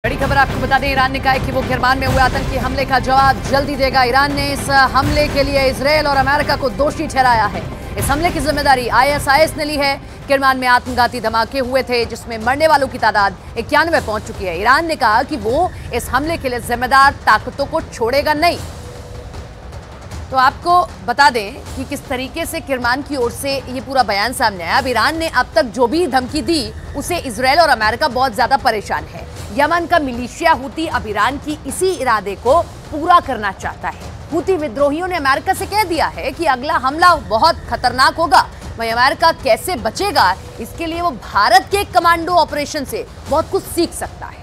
बड़ी खबर आपको बता दें, ईरान ने कहा है कि वो किरमान में हुए आतंकी हमले का जवाब जल्दी देगा। ईरान ने इस हमले के लिए इजरायल और अमेरिका को दोषी ठहराया है। इस हमले की जिम्मेदारी ISIS ने ली है। किरमान में आत्मघाती धमाके हुए थे जिसमें मरने वालों की तादाद 91 पहुंच चुकी है। ईरान ने कहा कि वो इस हमले के लिए जिम्मेदार ताकतों को छोड़ेगा नहीं। तो आपको बता दें कि किस तरीके से किरमान की ओर से ये पूरा बयान सामने आया। अब ईरान ने अब तक जो भी धमकी दी उसे इजरायल और अमेरिका बहुत ज्यादा परेशान है। यमन का मिलिशिया हुती अब ईरान की इसी इरादे को पूरा करना चाहता है। हुती विद्रोहियों ने अमेरिका से कह दिया है कि अगला हमला बहुत खतरनाक होगा। वहीं अमेरिका कैसे बचेगा, इसके लिए वो भारत के कमांडो ऑपरेशन से बहुत कुछ सीख सकता है।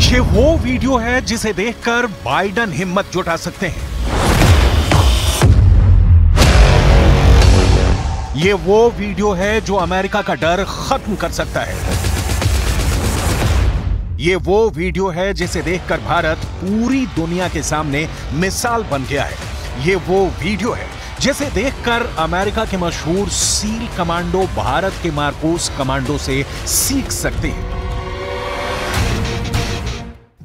ये वो वीडियो है जिसे देखकर बाइडन हिम्मत जुटा सकते हैं। ये वो वीडियो है जो अमेरिका का डर खत्म कर सकता है। ये वो वीडियो है जिसे देखकर भारत पूरी दुनिया के सामने मिसाल बन गया है। ये वो वीडियो है जिसे देखकर अमेरिका के मशहूर सील कमांडो भारत के मार्कोस कमांडो से सीख सकते हैं।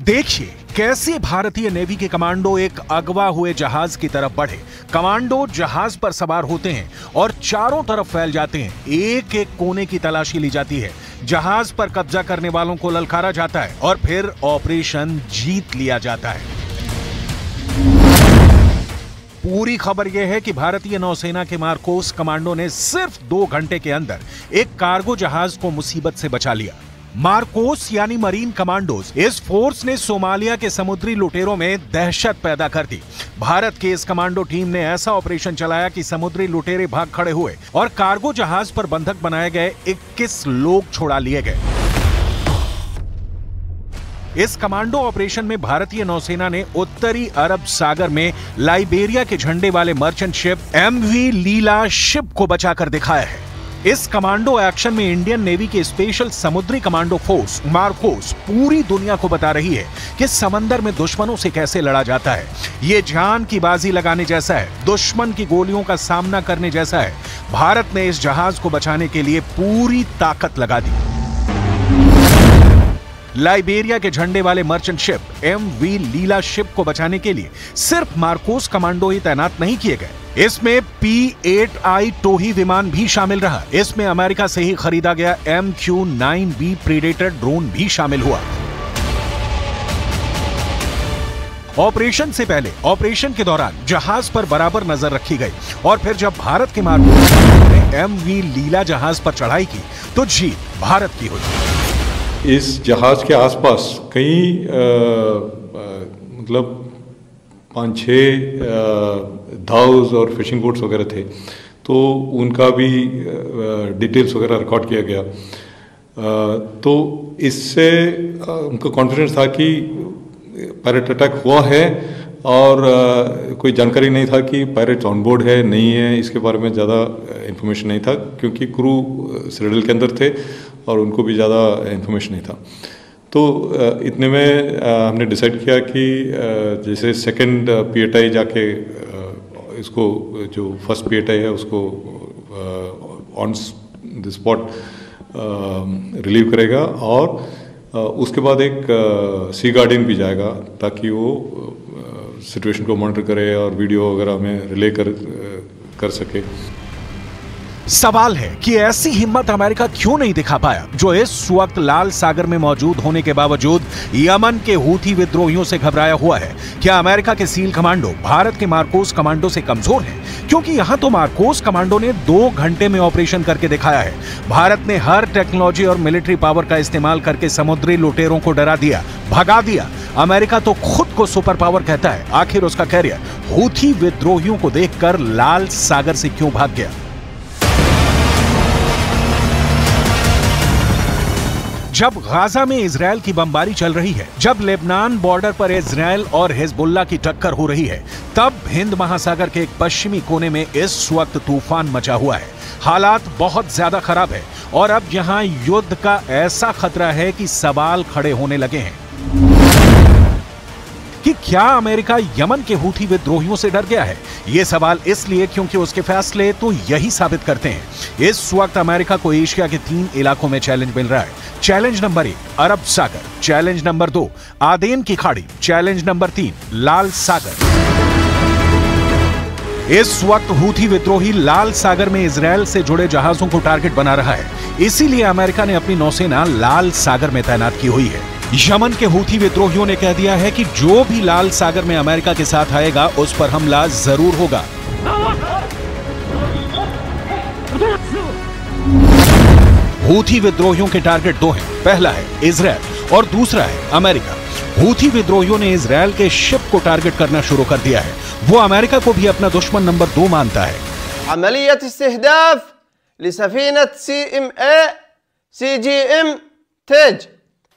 देखिए कैसे भारतीय नेवी के कमांडो एक अगवा हुए जहाज की तरफ बढ़े। कमांडो जहाज पर सवार होते हैं और चारों तरफ फैल जाते हैं। एक एक कोने की तलाशी ली जाती है। जहाज पर कब्जा करने वालों को ललकारा जाता है और फिर ऑपरेशन जीत लिया जाता है। पूरी खबर यह है कि भारतीय नौसेना के मार्कोस कमांडो ने सिर्फ 2 घंटे के अंदर एक कार्गो जहाज को मुसीबत से बचा लिया। मार्कोस यानी मरीन कमांडोज, इस फोर्स ने सोमालिया के समुद्री लुटेरों में दहशत पैदा कर दी। भारत की इस कमांडो टीम ने ऐसा ऑपरेशन चलाया कि समुद्री लुटेरे भाग खड़े हुए और कार्गो जहाज पर बंधक बनाए गए 21 लोग छुड़ा लिए गए। इस कमांडो ऑपरेशन में भारतीय नौसेना ने उत्तरी अरब सागर में लाइबेरिया के झंडे वाले मर्चेंट शिप MV लीला शिप को बचाकर दिखाया है। इस कमांडो एक्शन में इंडियन नेवी के स्पेशल समुद्री कमांडो फोर्स मार्कोस पूरी दुनिया को बता रही है कि समंदर में दुश्मनों से कैसे लड़ा जाता है। ये जान की बाजी लगाने जैसा है, दुश्मन की गोलियों का सामना करने जैसा है। भारत ने इस जहाज को बचाने के लिए पूरी ताकत लगा दी। लाइबेरिया के झंडे वाले मर्चेंट शिप MV लीला शिप को बचाने के लिए सिर्फ मार्कोस कमांडो ही तैनात नहीं किए गए। इसमें P-8I टोही विमान भी शामिल रहा। इसमें अमेरिका से ही खरीदा गया MQ-9B प्रीडेटर ड्रोन भी शामिल हुआ। ऑपरेशन से पहले, ऑपरेशन के दौरान जहाज पर बराबर नजर रखी गई और फिर जब भारत के मार्कोस ने MV लीला जहाज पर चढ़ाई की तो जीत भारत की हुई। इस जहाज के आसपास कई मतलब 5-6 धाउस और फिशिंग बोट्स वगैरह थे, तो उनका भी डिटेल्स वगैरह रिकॉर्ड किया गया। तो इससे उनका कॉन्फिडेंस था कि पायरेट अटैक हुआ है और कोई जानकारी नहीं था कि पायरेट्स ऑन बोर्ड है नहीं है, इसके बारे में ज़्यादा इंफॉर्मेशन नहीं था क्योंकि क्रू सिटाडेल के अंदर थे और उनको भी ज़्यादा इंफॉर्मेशन नहीं था। तो इतने में हमने डिसाइड किया कि जैसे सेकंड P-8I जाके इसको जो फर्स्ट P-8I है उसको ऑन द स्पॉट रिलीव करेगा और उसके बाद एक सी गार्डियन भी जाएगा ताकि वो सिचुएशन को मॉनिटर करे और वीडियो वगैरह में रिले कर सके। सवाल है कि ऐसी हिम्मत अमेरिका क्यों नहीं दिखा पाया जो इस वक्त लाल सागर में मौजूद होने के बावजूद यमन के हूथी विद्रोहियों से घबराया हुआ है। क्या अमेरिका के सील कमांडो भारत के मार्कोस कमांडो से कमजोर हैं? क्योंकि यहां तो मार्कोस कमांडो ने 2 घंटे में ऑपरेशन करके दिखाया है। भारत ने हर टेक्नोलॉजी और मिलिट्री पावर का इस्तेमाल करके समुद्री लुटेरों को डरा दिया, भगा दिया। अमेरिका तो खुद को सुपर पावर कहता है। आखिर उसका कैरियर हूथी विद्रोहियों को देखकर लाल सागर से क्यों भाग गया? जब गाजा में इजरायल की बमबारी चल रही है, जब लेबनान बॉर्डर पर इजरायल और हिजबुल्लाह की टक्कर हो रही है, तब हिंद महासागर के एक पश्चिमी कोने में इस वक्त तूफान मचा हुआ है। हालात बहुत ज्यादा खराब है और अब यहां युद्ध का ऐसा खतरा है कि सवाल खड़े होने लगे हैं कि क्या अमेरिका यमन के हूथी विद्रोहियों से डर गया है। यह सवाल इसलिए क्योंकि उसके फैसले तो यही साबित करते हैं। इस वक्त अमेरिका को एशिया के 3 इलाकों में चैलेंज मिल रहा है। चैलेंज नंबर 1 अरब सागर, चैलेंज नंबर 2 आदेन की खाड़ी, चैलेंज नंबर 3 लाल सागर। इस वक्त हूथी विद्रोही लाल सागर में इजरायल से जुड़े जहाजों को टारगेट बना रहा है, इसीलिए अमेरिका ने अपनी नौसेना लाल सागर में तैनात की हुई है। यमन के हूथी विद्रोहियों ने कह दिया है कि जो भी लाल सागर में अमेरिका के साथ आएगा उस पर हमला जरूर होगा। हूथी विद्रोहियों के टारगेट 2 हैं, पहला है इजरायल और दूसरा है अमेरिका। हूथी विद्रोहियों ने इजरायल के शिप को टारगेट करना शुरू कर दिया है। वो अमेरिका को भी अपना दुश्मन नंबर 2 मानता है। अमलियत इस्तिहदाफ लिसफीनत CGM तेज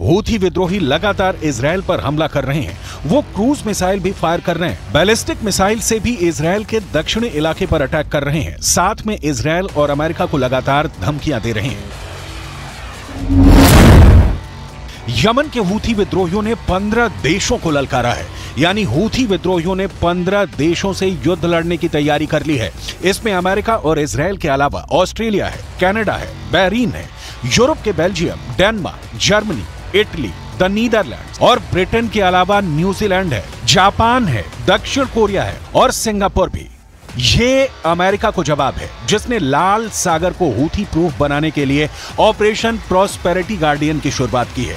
हूथी विद्रोही लगातार इजरायल पर हमला कर रहे हैं। वो क्रूज मिसाइल भी फायर कर रहे हैं। बैलिस्टिक मिसाइल से भी इजरायल के दक्षिणी इलाके पर अटैक कर रहे हैं। साथ में इजरायल और अमेरिका को लगातार धमकियां दे रहे हैं। यमन के हूथी विद्रोहियों ने 15 देशों को ललकारा है, यानी हूथी विद्रोहियों ने 15 देशों से युद्ध लड़ने की तैयारी कर ली है। इसमें अमेरिका और इजरायल के अलावा ऑस्ट्रेलिया है, कनाडा है, बहरीन है, यूरोप के Belgium, Denmark, Germany, Italy, the Netherlands और ब्रिटेन के अलावा न्यूजीलैंड है, जापान है, दक्षिण कोरिया है और सिंगापुर भी। ये अमेरिका को जवाब है, जिसने लाल सागर को हूथी प्रूफ बनाने के लिए ऑपरेशन प्रॉस्पेरिटी गार्डियन की शुरुआत की है।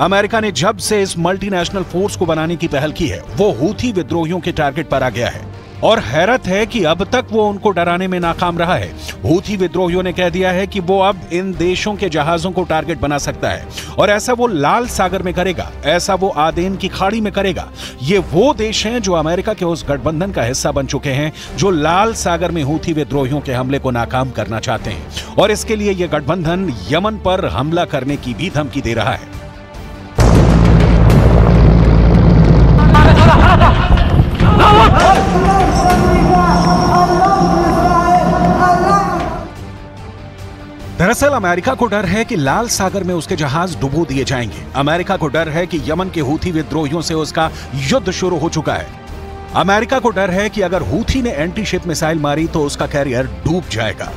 अमेरिका ने जब से इस मल्टीनेशनल फोर्स को बनाने की पहल की है, वो हूथी विद्रोहियों के टारगेट पर आ गया है और हैरत है कि अब तक वो उनको डराने में नाकाम रहा है। हूथी विद्रोहियों ने कह दिया है कि वो अब इन देशों के जहाजों को टारगेट बना सकता है और ऐसा वो लाल सागर में करेगा, ऐसा वो आदेन की खाड़ी में करेगा। ये वो देश हैं जो अमेरिका के उस गठबंधन का हिस्सा बन चुके हैं जो लाल सागर में हूथी विद्रोहियों के हमले को नाकाम करना चाहते हैं और इसके लिए ये गठबंधन यमन पर हमला करने की भी धमकी दे रहा है। दरअसल अमेरिका को डर है कि लाल सागर में उसके जहाज डुबो दिए जाएंगे। अमेरिका को डर है कि यमन के हूथी विद्रोहियों से उसका युद्ध शुरू हो चुका है। अमेरिका को डर है कि अगर हूथी ने एंटी शिप मिसाइल मारी तो उसका कैरियर डूब जाएगा।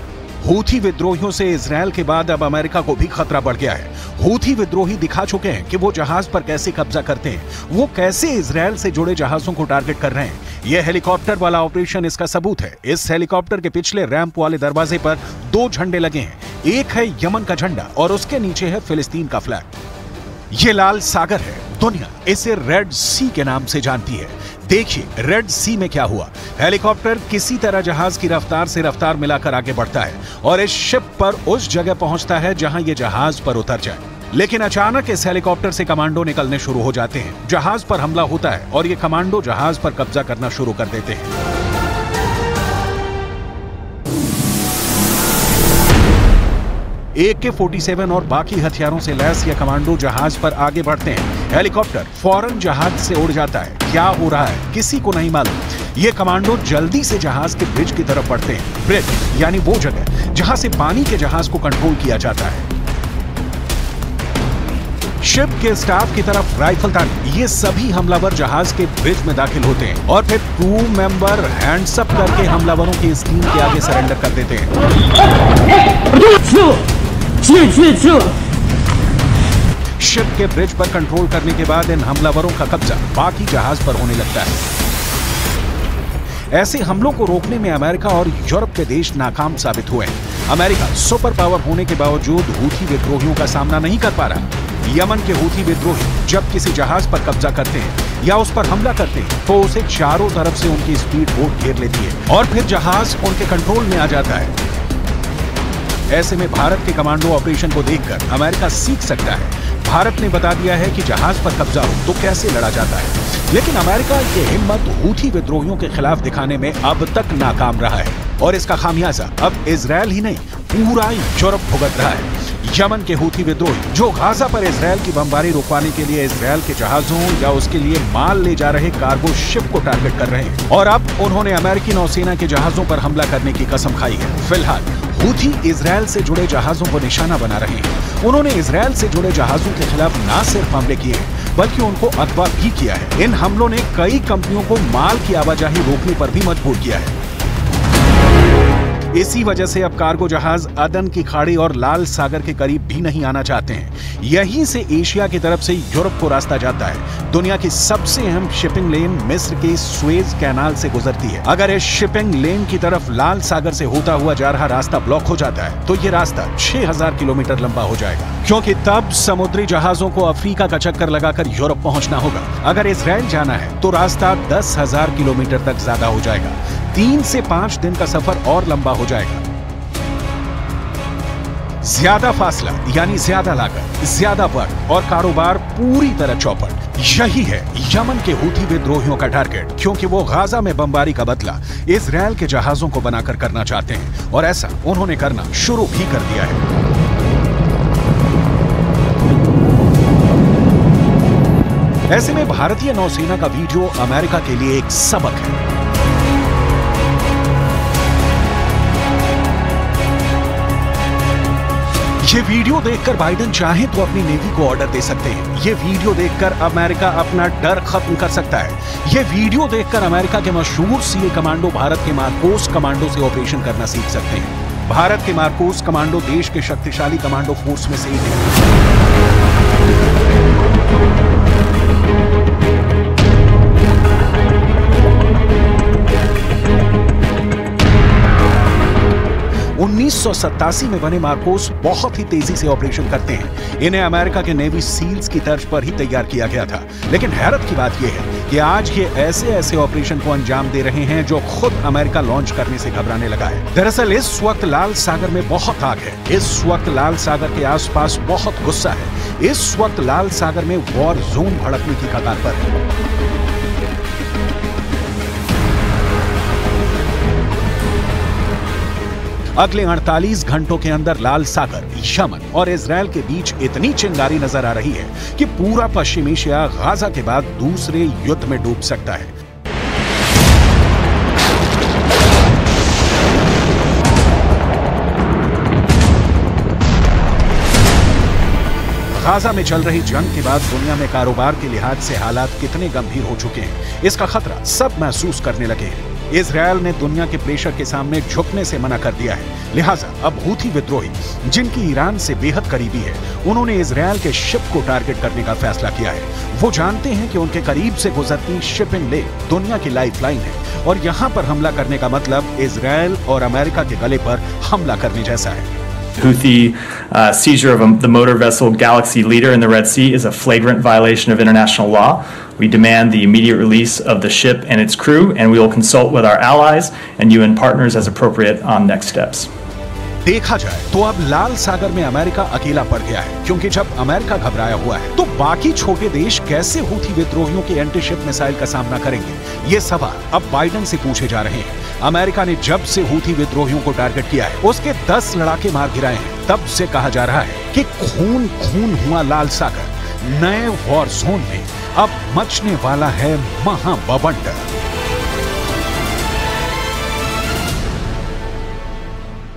हूथी विद्रोहियों से इजरायल के बाद अब अमेरिका को भी खतरा बढ़ गया है। हूथी विद्रोही दिखा चुके हैं कि वो जहाज पर कैसे कब्जा करते हैं, वो कैसे इजरायल से जुड़े जहाजों को टारगेट कर रहे हैं। यह हेलीकॉप्टर वाला ऑपरेशन इसका सबूत है। इस हेलीकॉप्टर के पिछले रैंप वाले दरवाजे पर 2 झंडे लगे हैं। एक है यमन का झंडा और उसके नीचे है फिलिस्तीन का फ्लैग। ये लाल सागर है, दुनिया इसे रेड सी के नाम से जानती है। देखिए रेड सी में क्या हुआ। हेलीकॉप्टर किसी तरह जहाज की रफ्तार से रफ्तार मिलाकर आगे बढ़ता है और इस शिप पर उस जगह पहुंचता है जहां ये जहाज पर उतर जाए। लेकिन अचानक इस हेलीकॉप्टर से कमांडो निकलने शुरू हो जाते हैं। जहाज पर हमला होता है और ये कमांडो जहाज पर कब्जा करना शुरू कर देते हैं। AK-47 और बाकी हथियारों से लैस ये कमांडो जहाज पर आगे बढ़ते हैं। हेलीकॉप्टर फौरन जहाज से उड़ जाता है। क्या हो रहा है किसी को नहीं मालूम। ये कमांडो जल्दी से जहाज के ब्रिज की तरफ बढ़ते हैं। ब्रिज यानी वो जगह जहां से पानी के जहाज को कंट्रोल किया जाता है। शिप के स्टाफ की तरफ राइफलदानी, ये सभी हमलावर जहाज के ब्रिज में दाखिल होते हैं और फिर क्रू मेंबर हैंड्स अप करके हमलावरों की इस टीम के आगे सरेंडर कर देते हैं। शिप के ब्रिज पर कंट्रोल करने के बाद इन हमलावरों का कब्जा बाकी जहाज पर होने लगता है। ऐसे हमलों को रोकने में अमेरिका और यूरोप के देश नाकाम साबित हुए हैं। अमेरिका सुपर पावर होने के बावजूद हूथी विद्रोहियों का सामना नहीं कर पा रहा। यमन के हूथी विद्रोही जब किसी जहाज पर कब्जा करते हैं या उस पर हमला करते हैं तो उसे चारों तरफ से उनकी स्पीड बोट घेर लेती है और फिर जहाज उनके कंट्रोल में आ जाता है। ऐसे में भारत के कमांडो ऑपरेशन को देखकर अमेरिका सीख सकता है। भारत ने बता दिया है कि जहाज पर कब्जा हो तो कैसे लड़ा जाता है, लेकिन अमेरिका ये हिम्मत हूथी विद्रोहियों के खिलाफ दिखाने में अब तक नाकाम रहा है और इसका खामियाजा अब इजरायल ही नहीं पूरा यूरोप भुगत रहा है। यमन के हूथी विद्रोही जो गाजा पर इजरायल की बमबारी रुकवाने के लिए इजरायल के जहाजों या उसके लिए माल ले जा रहे कार्गो शिप को टारगेट कर रहे हैं और अब उन्होंने अमेरिकी नौसेना के जहाजों पर हमला करने की कसम खाई है। फिलहाल हूथी इजरायल से जुड़े जहाजों को निशाना बना रहे हैं। उन्होंने इजरायल से जुड़े जहाजों के खिलाफ न सिर्फ हमले किए हैं बल्कि उनको अगवा भी किया है। इन हमलों ने कई कंपनियों को माल की आवाजाही रोकने पर भी मजबूर किया है। इसी वजह से अब कार्गो जहाज अदन की खाड़ी और लाल सागर के करीब भी नहीं आना चाहते हैं। यहीं से एशिया की तरफ से यूरोप को रास्ता जाता है। दुनिया की सबसे अहम शिपिंग लेन मिस्र के सुएज कैनाल से गुजरती है। अगर इस शिपिंग लेन की तरफ लाल सागर से होता हुआ जा रहा रास्ता ब्लॉक हो जाता है तो ये रास्ता 6000 किलोमीटर लंबा हो जाएगा, क्योंकि तब समुद्री जहाजों को अफ्रीका का चक्कर लगाकर यूरोप पहुंचना होगा। अगर इजरायल जाना है तो रास्ता 10,000 किलोमीटर तक ज्यादा हो जाएगा। 3 से 5 दिन का सफर और लंबा हो जाएगा। ज्यादा फासला यानी ज्यादा लागत, ज्यादा वक्त और कारोबार पूरी तरह चौपट। यही है यमन के हूथी विद्रोहियों का टारगेट, क्योंकि वो गाजा में बमबारी का बदला इजरायल के जहाजों को बनाकर करना चाहते हैं और ऐसा उन्होंने करना शुरू भी कर दिया है। ऐसे में भारतीय नौसेना का वीडियो अमेरिका के लिए एक सबक है। ये वीडियो देखकर बाइडेन चाहे तो अपनी नेवी को ऑर्डर दे सकते हैं। ये वीडियो देखकर अमेरिका अपना डर खत्म कर सकता है। ये वीडियो देखकर अमेरिका के मशहूर सीए कमांडो भारत के मार्कोस कमांडो से ऑपरेशन करना सीख सकते हैं। भारत के मार्कोस कमांडो देश के शक्तिशाली कमांडो फोर्स में से एक है। 1987 में बने मार्कोस बहुत ही तेजी से ऑपरेशन करते हैं। इन्हें अमेरिका के नेवी सील्स की तर्ज पर ही तैयार किया गया था। लेकिन हैरत की बात यह है कि आज ये ऐसे ऑपरेशन को अंजाम दे रहे हैं जो खुद अमेरिका लॉन्च करने से घबराने लगा है। दरअसल इस वक्त लाल सागर में बहुत आग है। इस वक्त लाल सागर के आसपास बहुत गुस्सा है। इस वक्त लाल सागर में वॉर जोन भड़कने की कगार पर है। अगले 48 घंटों के अंदर लाल सागर, यमन और इजरायल के बीच इतनी चिंगारी नजर आ रही है कि पूरा पश्चिम एशिया गाजा के बाद दूसरे युद्ध में डूब सकता है। गाजा में चल रही जंग के बाद दुनिया में कारोबार के लिहाज से हालात कितने गंभीर हो चुके हैं, इसका खतरा सब महसूस करने लगे हैं। इजरायल ने दुनिया के प्रेशर के सामने झुकने से मना कर दिया है। लिहाजा अब हूथी विद्रोही, जिनकी ईरान से बेहद करीबी है, उन्होंने इजरायल के शिप को टारगेट करने का फैसला किया है। वो जानते हैं कि उनके करीब से गुजरती शिपिंग लेन दुनिया की लाइफलाइन है और यहाँ पर हमला करने का मतलब इजरायल और अमेरिका के गले पर हमला करने जैसा है। Houthi seizure of the motor vessel Galaxy Leader in the Red Sea is a flagrant violation of international law. We demand the immediate release of the ship and its crew, and we will consult with our allies and UN partners as appropriate on next steps. देखा जाए तो अब लाल सागर में America अकेला पड़ गया है, क्योंकि जब अमेरिका घबराया हुआ है तो बाकी छोटे देश कैसे हूथी विद्रोहियों के एंटी शिप मिसाइल का सामना करेंगे? ये सवाल अब बाइडेन से पूछे जा रहे हैं। अमेरिका ने जब से हूथी विद्रोहियों को टारगेट किया है, उसके 10 लड़ाके मार गिराए हैं। तब से कहा जा रहा है कि खून खून हुआ लाल सागर। नए वॉर जोन में अब मचने वाला है महाबवंडर।